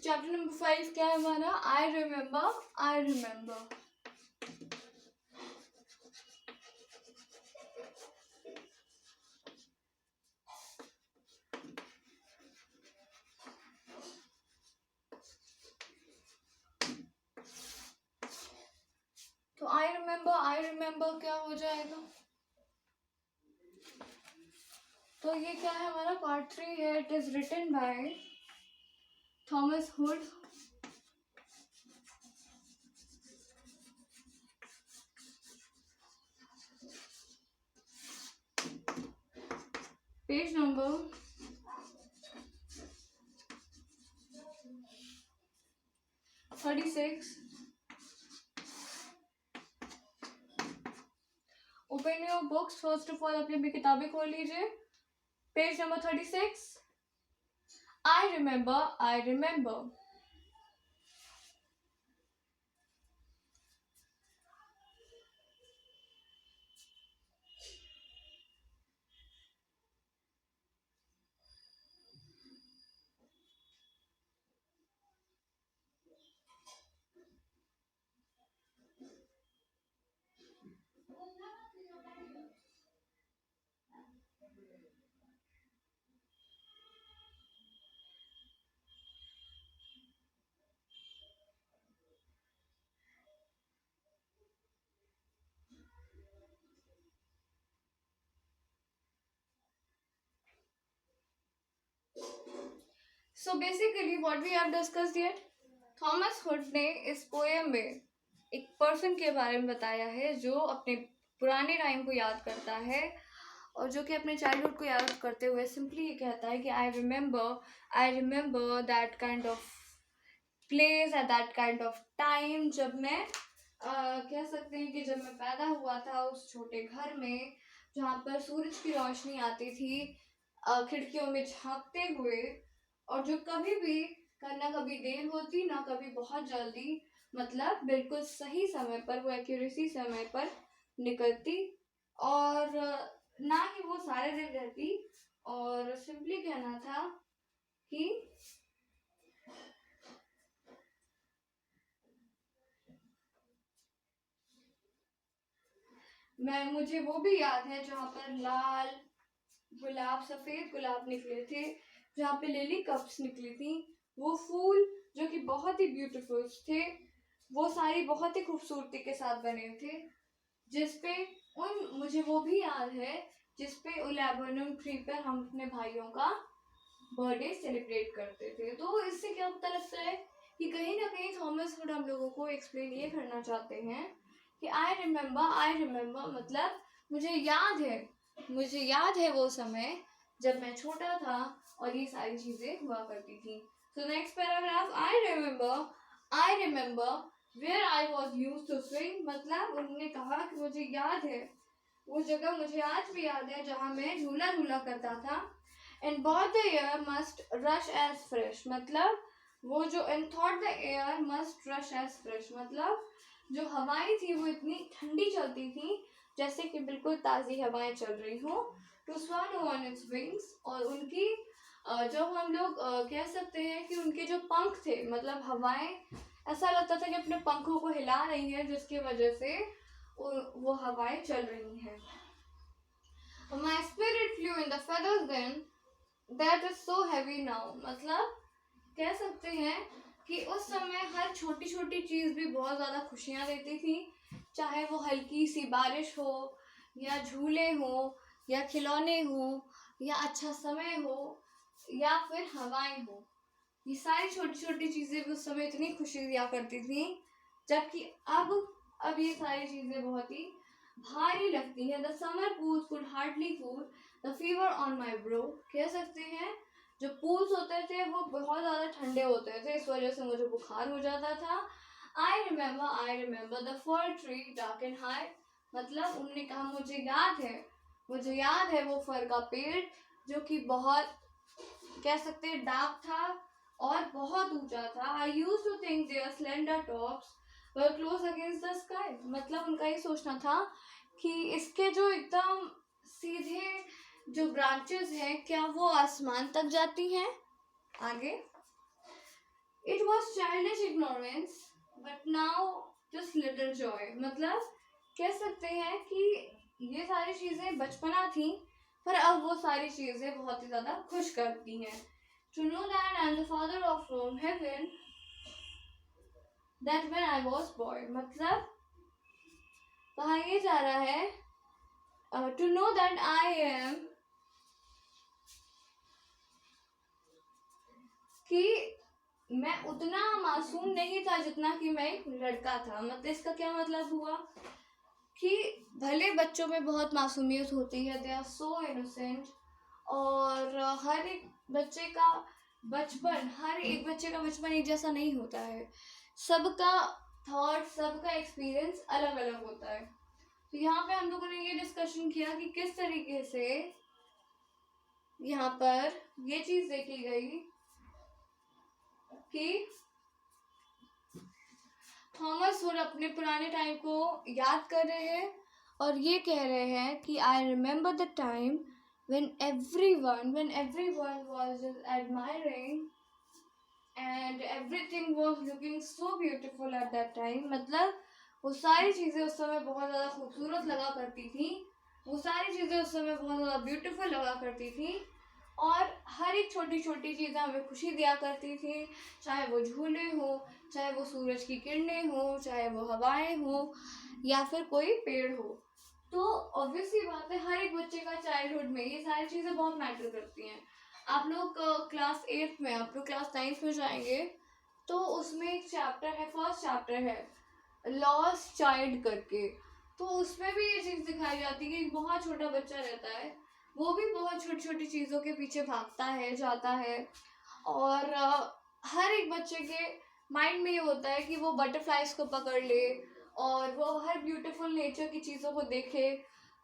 Chapter number 5 क्या है हमारा? आई रिमेम्बर, आई रिमेम्बर। तो आई रिमेम्बर क्या हो जाएगा? तो ये क्या है हमारा? पार्ट 3 है। It is written by Thomas Hood. Page number 36। Open your books. First of all अपनी भी किताबें खोल लीजिए। Page number 36। I remember, I remember. So basically what we have discussed here, Thomas Hood ने इस पोएम में एक पर्सन के बारे में बताया है जो अपने पुराने टाइम को याद करता है और जो कि अपने चाइल्डहुड को याद करते हुए सिंपली ये कहता है कि I remember that kind of place at that kind of time, जब मैं कह सकते हैं कि जब मैं पैदा हुआ था उस छोटे घर में जहाँ पर सूरज की रोशनी आती थी खिड़कियों में झांकते हुए, और जो कभी भी ना कभी देर होती ना कभी बहुत जल्दी, मतलब बिल्कुल सही समय पर, वो एक्यूरेसी समय पर निकलती, और ना ही वो सारे दिन रहती। और सिंपली कहना था कि मुझे वो भी याद है जहाँ पर लाल गुलाब, सफेद गुलाब निकले थे, जहाँ पे लिली कप्स निकली थी, वो फूल जो कि बहुत ही ब्यूटीफुल थे, वो सारी बहुत ही खूबसूरती के साथ बने थे, जिसपे मुझे वो भी याद है जिसपे लैबोरम ट्री पर हम अपने भाइयों का बर्थडे सेलिब्रेट करते थे। तो इससे क्या पता लगता है कि कहीं ना कहीं थॉमस हुड हम लोगों को एक्सप्लेन ये करना चाहते हैं कि आई रिमेम्बर मतलब मुझे याद है वो समय जब मैं छोटा था और ये सारी चीजें हुआ करती थी। So next paragraph, I remember where I was used to swing, मतलब उन्होंने कहा कि मुझे याद है वो जगह, मुझे आज भी याद है जहाँ मैं झूला झूला करता था। And bought the air must rush as fresh, मतलब वो जो and thought the air must rush as fresh, मतलब जो हवाएं थी वो इतनी ठंडी चलती थी जैसे कि बिल्कुल ताज़ी हवाएं चल रही हो। To swallow on its wings, और उनकी जो हम लोग कह सकते हैं कि उनके जो पंख थे, मतलब हवाएं ऐसा लगता था कि अपने पंखों को हिला रही हैं जिसकी वजह से वो हवाएं चल रही हैं। My spirit flew in the feathers then, that is so heavy now, मतलब कह सकते हैं कि उस समय हर छोटी छोटी चीज़ भी बहुत ज़्यादा खुशियाँ देती थी, चाहे वो हल्की सी बारिश हो या झूले हो या खिलौने हो या अच्छा समय हो या फिर हवाएं हो, ये सारी छोटी छोटी चीज़ें भी उस समय इतनी खुशी दिया करती थी, जबकि अब ये सारी चीज़ें बहुत ही भारी लगती है। The summer pools could hardly cool the fever on my bro, कह सकते हैं जो पूल्स होते थे वो बहुत ज़्यादा ठंडे होते थे, इस वजह से मुझे बुखार हो जाता था। I remember the for tree dark and high, मतलब उन्होंने कहा मुझे याद है वो फर का पेड़ जो कि बहुत कह सकते हैं डार्क था और बहुत ऊंचा था। I used to think their slender tops were close against the sky, मतलब उनका ये सोचना था कि इसके जो एकदम सीधे जो ब्रांचेस हैं क्या वो आसमान तक जाती हैं। आगे, It was childish ignorance, but now just little joy. मतलब कह सकते हैं कि ये सारी चीजें बचपना थी, पर अब वो सारी चीजें बहुत ही ज्यादा खुश करती हैं. To know that I'm the father of from heaven, that when I was born. मतलब कहा ये जा रहा है to know that I am, कि मैं उतना मासूम नहीं था जितना कि मैं एक लड़का था. मतलब इसका क्या मतलब हुआ कि भले बच्चों में बहुत मासूमियत होती है, दे आर सो इनोसेंट, और हर एक बच्चे का बचपन एक जैसा नहीं होता है. सबका थॉट, सबका एक्सपीरियंस अलग अलग होता है. तो यहाँ पे हम लोगों ने ये डिस्कशन किया कि किस तरीके से यहाँ पर ये चीज देखी गई कि थॉमस हुड अपने पुराने टाइम को याद कर रहे हैं और ये कह रहे हैं कि I remember the time when everyone was just admiring and everything was looking so beautiful at that time. मतलब वो सारी चीज़ें उस समय बहुत ज़्यादा खूबसूरत लगा करती थी, वो सारी चीज़ें उस समय बहुत ज़्यादा ब्यूटीफुल लगा करती थी, और हर एक छोटी छोटी चीज़ें हमें खुशी दिया करती थी. चाहे वो झूले हो, चाहे वो सूरज की किरणें हो, चाहे वो हवाएं हो, या फिर कोई पेड़ हो. तो ऑब्वियसली बात है, हर एक बच्चे का चाइल्डहुड में ये सारी चीज़ें बहुत मैटर करती हैं. आप लोग क्लास 8 में, आप लोग क्लास 9 में जाएंगे तो उसमें एक चैप्टर है, फर्स्ट चैप्टर है लॉस्ट चाइल्ड करके. तो उसमें भी ये चीज़ दिखाई जाती है कि बहुत छोटा बच्चा रहता है, वो भी बहुत छोटी छोटी चीज़ों के पीछे भागता है, जाता है, और हर एक बच्चे के माइंड में ये होता है कि वो बटरफ्लाइज को पकड़ ले और वो हर ब्यूटीफुल नेचर की चीज़ों को देखे,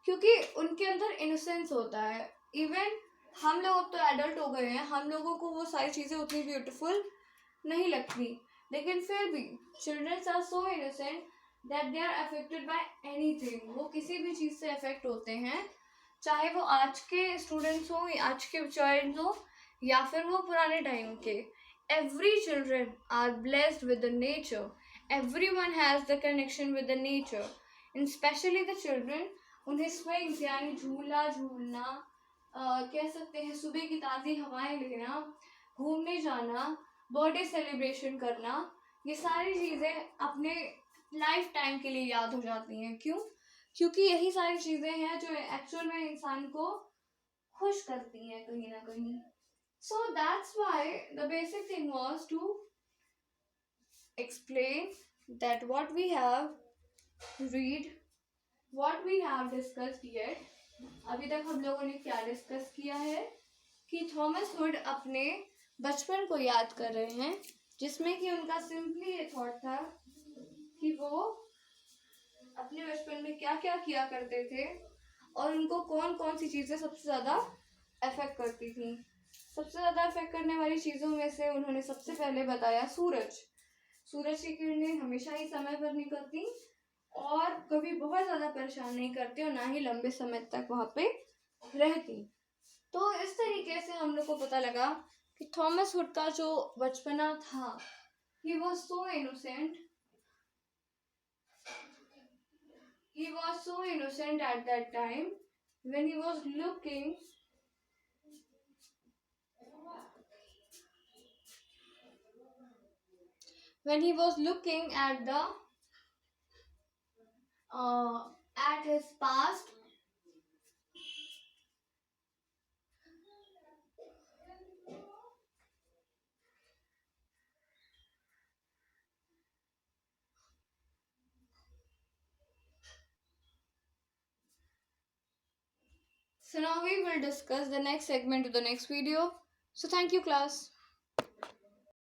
क्योंकि उनके अंदर इनोसेंस होता है. इवन हम लोग अब तो एडल्ट हो गए हैं, हम लोगों को वो सारी चीज़ें उतनी ब्यूटीफुल नहीं लगती, लेकिन फिर भी childrens are so innocent that they are affected by anything. वो किसी भी चीज़ से अफेक्ट होते हैं, चाहे वो आज के स्टूडेंट्स हो, आज के चाइल्ड हो, या फिर वो पुराने टाइम के. Every children are blessed with the nature. Everyone has the connection with the nature, and especially the children. उन्हें स्विंग्स यानी झूला झूलना, कह सकते हैं सुबह की ताज़ी हवाएं लेना, घूमने जाना, बर्थडे सेलिब्रेशन करना, ये सारी चीज़ें अपने लाइफ टाइम के लिए याद हो जाती हैं. क्यों? क्योंकि यही सारी चीज़ें हैं जो एक्चुअल में इंसान को खुश करती हैं कहीं ना कहीं. So that's why the basic thing was to explain that what we have discussed yet. अभी तक हम लोगों ने क्या डिस्कस किया है कि थॉमस हुड अपने बचपन को याद कर रहे हैं, जिसमें कि उनका सिंपली ये थॉट था कि वो अपने बचपन में क्या क्या किया करते थे और उनको कौन कौन सी चीज़ें सबसे ज़्यादा अफेक्ट करती थी. सबसे ज़्यादा अफेक्ट करने वाली चीज़ों में से उन्होंने सबसे पहले बताया सूरज की किरणें हमेशा ही समय पर निकलती और कभी बहुत ज़्यादा परेशान नहीं करती और ना ही लंबे समय तक वहाँ पे रहती. तो इस तरीके से हम लोग को पता लगा कि थॉमस हुड का जो बचपना था, he was so innocent. He was so innocent at that time when he was looking at the at his past. So now we will discuss the next segment of the next video. So thank you class.